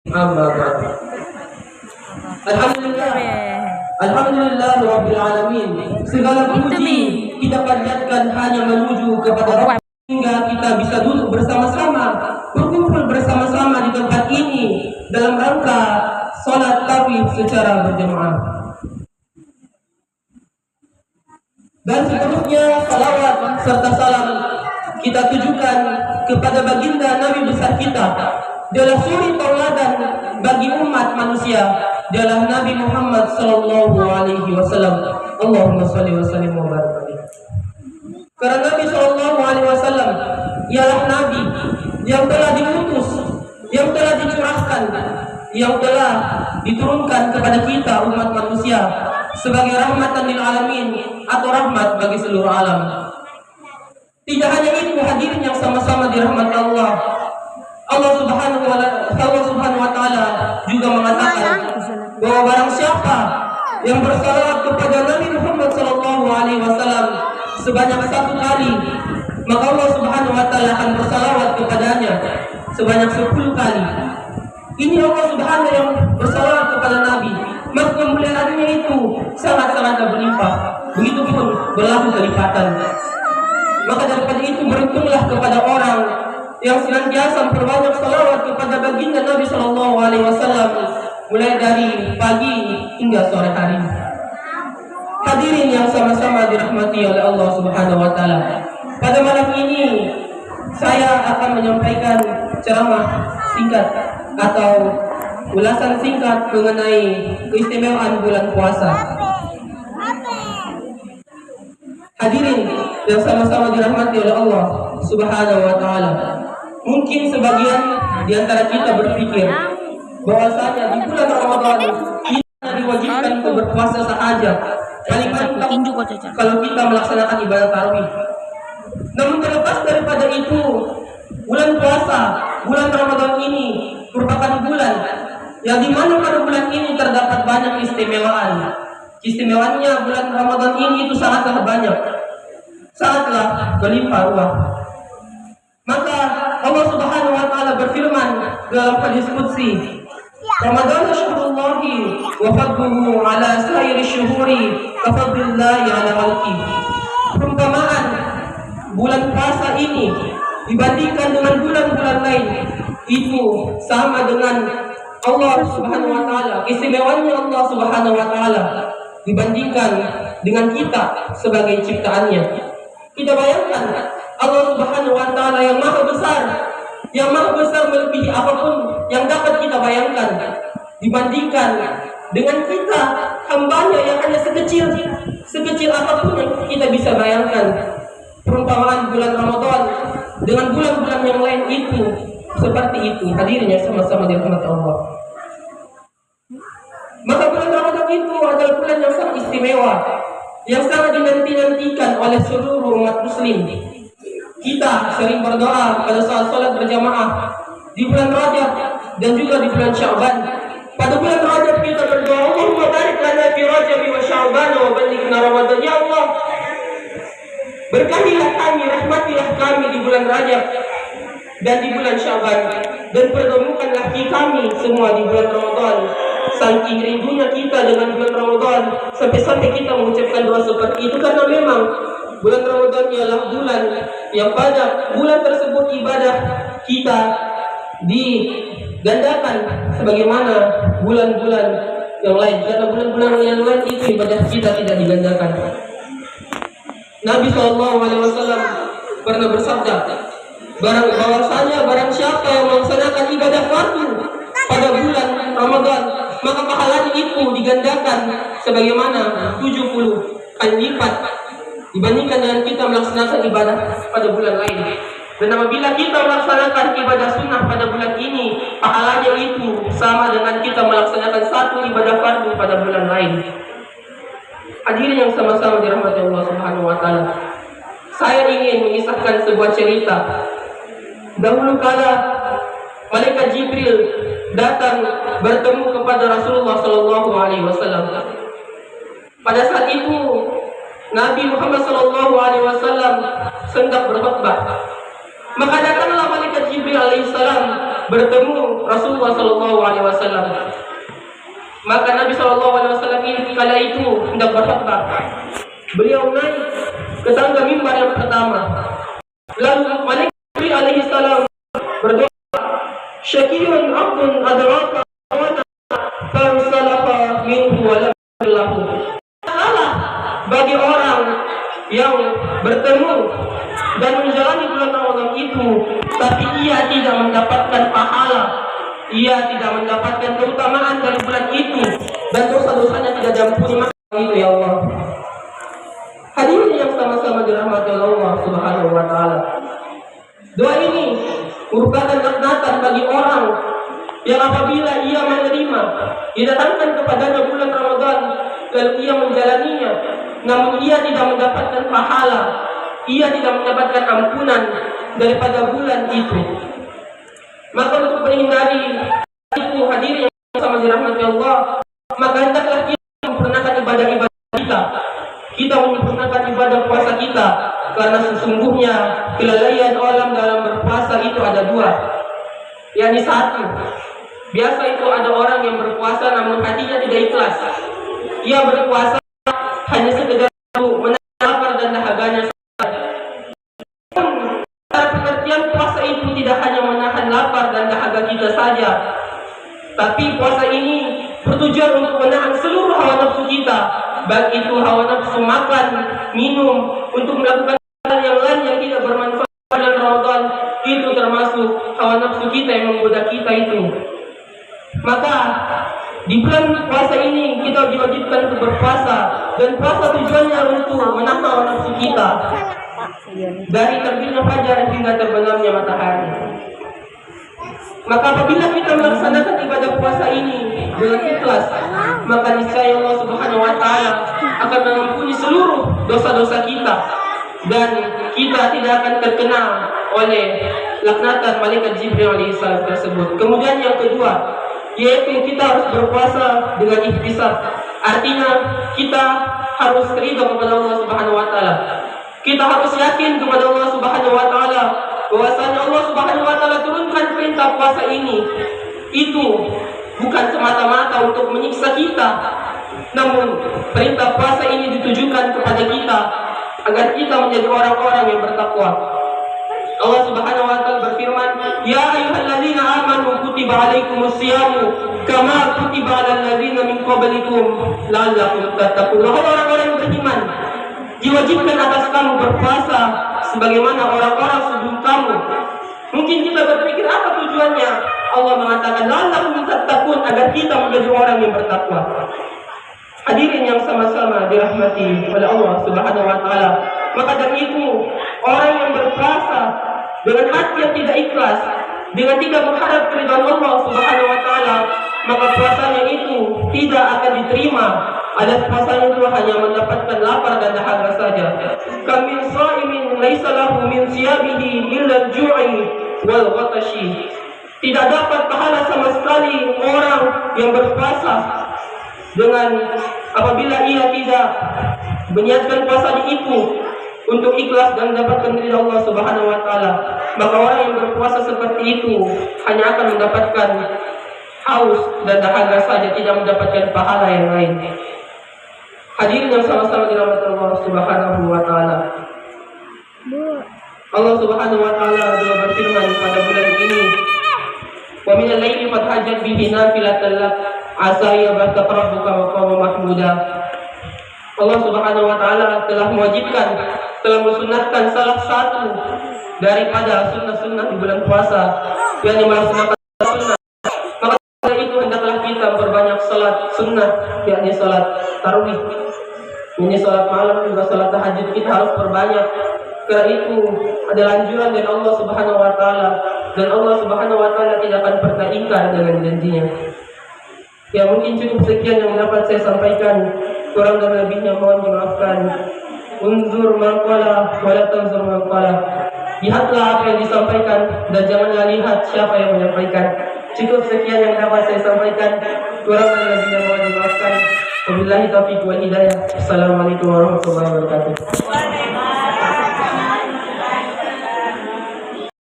Amma ba'd. Alhamdulillah. Alhamdulillah Rabbil Alamin. Segala puji kita panjatkan hanya menuju kepada Allah, hingga kita bisa duduk bersama-sama, berkumpul bersama-sama di tempat ini dalam rangka salat tarawih secara berjamaah. Dan seterusnya salawat serta salam kita tujukan kepada baginda Nabi besar kita. Dialah suri tauladan bagi umat manusia. Dialah Nabi Muhammad sallallahu alaihi wasallam. Allahumma shalli wa sallim wa barik alaihi. Karena Nabi sallallahu alaihi wasallam ialah nabi yang telah diutus, yang telah dicurahkan, yang telah diturunkan kepada kita umat manusia sebagai rahmatan lil alamin atau rahmat bagi seluruh alam. Tidak hanya itu, hadirin yang sama-sama dirahmati Allah. Allah Subhanahu wa taala juga mengatakan bahwa barang siapa yang bersalawat kepada Nabi Muhammad sallallahu alaihi wasallam sebanyak 1 kali, maka Allah Subhanahu wa taala akan bersalawat kepadanya sebanyak 10 kali. Ini Allah Subhanahu yang bersalawat kepada Nabi, maka kemuliaannya itu sangat-sangat berlimpah. Begitupun berlaku kelipatan. Maka daripada itu beruntunglah kepada orang yang senantiasa memperbanyak salawat kepada baginda Nabi sallallahu alaihi wasallam mulai dari pagi hingga sore hari. Hadirin yang sama-sama dirahmati oleh Allah Subhanahu wa taala. Pada malam ini saya akan menyampaikan ceramah singkat atau ulasan singkat mengenai keistimewaan bulan puasa. Hadirin yang sama-sama dirahmati oleh Allah Subhanahu wa taala. Mungkin sebagian di antara kita berpikir bahwasanya di bulan Ramadan kita diwajibkan untuk berpuasa saja. Paling mantap kalau kita melaksanakan ibadah tarawih. Namun terlepas daripada itu, bulan puasa, bulan Ramadan ini merupakan bulan yang dimana pada bulan ini terdapat banyak keistimewaan. Keistimewaannya bulan Ramadan ini itu sangatlah banyak, sangatlah berlimpah ruah. Maka Allah Subhanahu wa taala berfirman dalam hadis qudsi, Ramadan syahrullahi wa fadluhu ala sairi syuhuri ka fadlillahi ala khalqi. Perumpamaan bulan puasa ini dibandingkan dengan bulan-bulan lain itu sama dengan Allah Subhanahu wa taala. Istimewaannya Allah Subhanahu wa taala dibandingkan dengan kita sebagai ciptaannya. Kita bayangkan Allah Subhanahu wa taala yang maha besar melebihi apapun yang dapat kita bayangkan, dibandingkan dengan kita hambanya yang hanya sekecil apapun yang kita bisa bayangkan. Perumpamaan bulan Ramadan dengan bulan-bulan yang lain itu seperti itu. Hadirin yang sama-sama dirahmati Allah. Maka bulan Ramadan itu adalah bulan yang sangat istimewa, yang sangat dinanti-nantikan oleh seluruh umat muslim. Kita sering berdoa pada saat salat berjamaah di bulan Rajab dan juga di bulan Sya'ban. Pada bulan Rajab kita berdoa, Allahumma barik lana fi Rajab wa Sya'ban wa ballighna Ramadan. Ya Allah, berkahilah kami, rahmatilah kami di bulan Rajab dan di bulan Sya'ban, dan pertemukanlah kami semua di bulan Ramadan. Saking rindunya kita dengan bulan Ramadan sampai-sampai kita mengucapkan doa seperti itu, karena memang bulan Ramadan ialah bulan yang pada bulan tersebut ibadah kita digandakan sebagaimana bulan-bulan yang lain. Karena bulan-bulan yang lain itu ibadah kita tidak digandakan. Nabi SAW pernah bersabda, barang siapa yang melaksanakan ibadah fardu pada bulan Ramadan, maka pahalanya itu digandakan sebagaimana 70 kali lipat dibandingkan dengan kita melaksanakan ibadah pada bulan lain. Dan apabila kita melaksanakan ibadah sunnah pada bulan ini, pahalanya itu sama dengan kita melaksanakan satu ibadah fardu pada bulan lain. Hadirin yang sama-sama dirahmati Allah Subhanahu wa taala. Saya ingin mengisahkan sebuah cerita. Dahulu kala malaikat Jibril datang bertemu kepada Rasulullah sallallahu alaihi wasallam. Pada saat itu Nabi Muhammad SAW hendak berkhutbah. Maka datanglah malaikat Jibril alaihissalam bertemu Rasulullah Shallallahu Alaihi Wasallam. Maka Nabi Shallallahu Alaihi Wasallam ini kala itu hendak berkhutbah. Beliau naik ke tangga mimbar yang pertama. Lalu Malik alaihi salam berdoa, "Syakirun abdun adraka wana fansalafa minhu wa lam lahu." Salah bagi orang yang bertemu dan menjalani bulan Ramadan itu, tapi ia tidak mendapatkan pahala, ia tidak mendapatkan keutamaan dari bulan itu, dan dosa-dosanya tidak diampuni. Maka itu ya Allah. Hadirin yang sama-sama dirahmati Allah Subhanahu wa taala. Doa ini merupakan laknatan bagi orang yang apabila ia menerima didatangkan kepadanya bulan Ramadan lalu ia menjalaninya, namun ia tidak mendapatkan pahala, ia tidak mendapatkan ampunan daripada bulan itu. Maka untuk menghindari itu, hadirin yang sama dirahmati Allah, maka hendaklah kita menyempurnakan ibadah-ibadah kita. Kita menyempurnakan ibadah puasa kita, karena sesungguhnya kelalaian orang dalam berpuasa itu ada dua. Yakni satu, biasa itu ada orang yang berpuasa namun hatinya tidak ikhlas. Ia berpuasa hanya sekedar menahan lapar dan dahaganya saja. Pengertian puasa itu tidak hanya menahan lapar dan dahaga kita saja, tapi puasa ini bertujuan untuk menahan seluruh hawa nafsu kita, baik itu hawa nafsu makan, minum, untuk melakukan hal yang lain yang tidak bermanfaat dalam Ramadan, itu termasuk hawa nafsu kita yang menggoda kita itu. Maka di bulan puasa ini kita diwajibkan untuk berpuasa, dan puasa tujuannya untuk menahan hawa nafsu kita dari terbitnya fajar hingga terbenamnya matahari. Maka apabila kita melaksanakan ibadah puasa ini dengan ikhlas, maka niscaya Allah Subhanahu wa taala akan mengampuni seluruh dosa-dosa kita, dan kita tidak akan terkena oleh laknatan malaikat Jibril alaihissalam tersebut. Kemudian yang kedua, yaitu kita harus berpuasa dengan ihtisab. Artinya kita harus ridha kepada Allah Subhanahu wa taala. Kita harus yakin kepada Allah Subhanahu wa taala bahwasanya Allah Subhanahu wa taala turunkan perintah puasa ini itu bukan semata-mata untuk menyiksa kita, namun perintah puasa ini ditujukan kepada kita agar kita menjadi orang-orang yang bertakwa. Allah Subhanahu wa taala berfirman, "Ya ayyuhalladzina amanu kutiba alaikumus syiyamu kama kutiba alal ladzina min qablikum la'allakum tattaqun." Wahai orang-orang yang beriman, diwajibkan atas kamu berpuasa sebagaimana orang-orang sebelum kamu. Mungkin kita berpikir apa tujuannya? Allah mengatakan la'allakum tattaqun, agar kita menjadi orang yang bertakwa. Hadirin yang sama-sama dirahmati oleh Allah Subhanahu wa taala. Maka dari itu, orang yang berpuasa dengan hati yang tidak ikhlas, dengan tidak mengharap keridhaan Allah Subhanahu wa taala, maka puasanya itu tidak akan diterima. Alias puasanya itu hanya mendapatkan lapar dan dahaga saja. Kamil shaimin laisa lahu min siyabihi illa al-ju'i wal ghatashi. Tidak dapat pahala sama sekali orang yang berpuasa dengan apabila ia tidak meniatkan puasa itu untuk ikhlas dan mendapatkan ridha Allah Subhanahu wa taala. Maka orang yang berpuasa seperti itu hanya akan mendapatkan haus dan dahaga saja, tidak mendapatkan pahala yang lain. Hadirin yang sama-sama dirahmati Allah Subhanahu wa taala. Allah Subhanahu wa taala juga berfirman pada bulan ini, "Wa minal laili fatahajjad bihi nafilatan lak asa yab'athaka rabbuka maqaman mahmuda." Allah Subhanahu wa taala telah mewajibkan, telah mensunatkan salah satu daripada sunnah-sunnah di bulan puasa, yang melaksanakan sunnah. Maka dari itu hendaklah kita berbanyak salat sunnah, yakni salat tarawih. Ini salat malam juga salat tahajud kita harus perbanyak. Karena itu adalah anjuran dari Allah Subhanahu wa taala, dan Allah Subhanahu wa taala tidak akan pernah ingkar dengan janjinya. Ya, mungkin cukup sekian yang dapat saya sampaikan. Kurang dan lebihnya mohon dimaafkan. Unzur man qala wa la tanzur man qala. Lihatlah apa yang disampaikan dan janganlah lihat siapa yang menyampaikan. Cukup sekian yang dapat saya sampaikan. Kurang dan lebihnya mohon dimaafkan. Wabillahi taufiq wal hidayah. Assalamualaikum warahmatullahi wabarakatuh.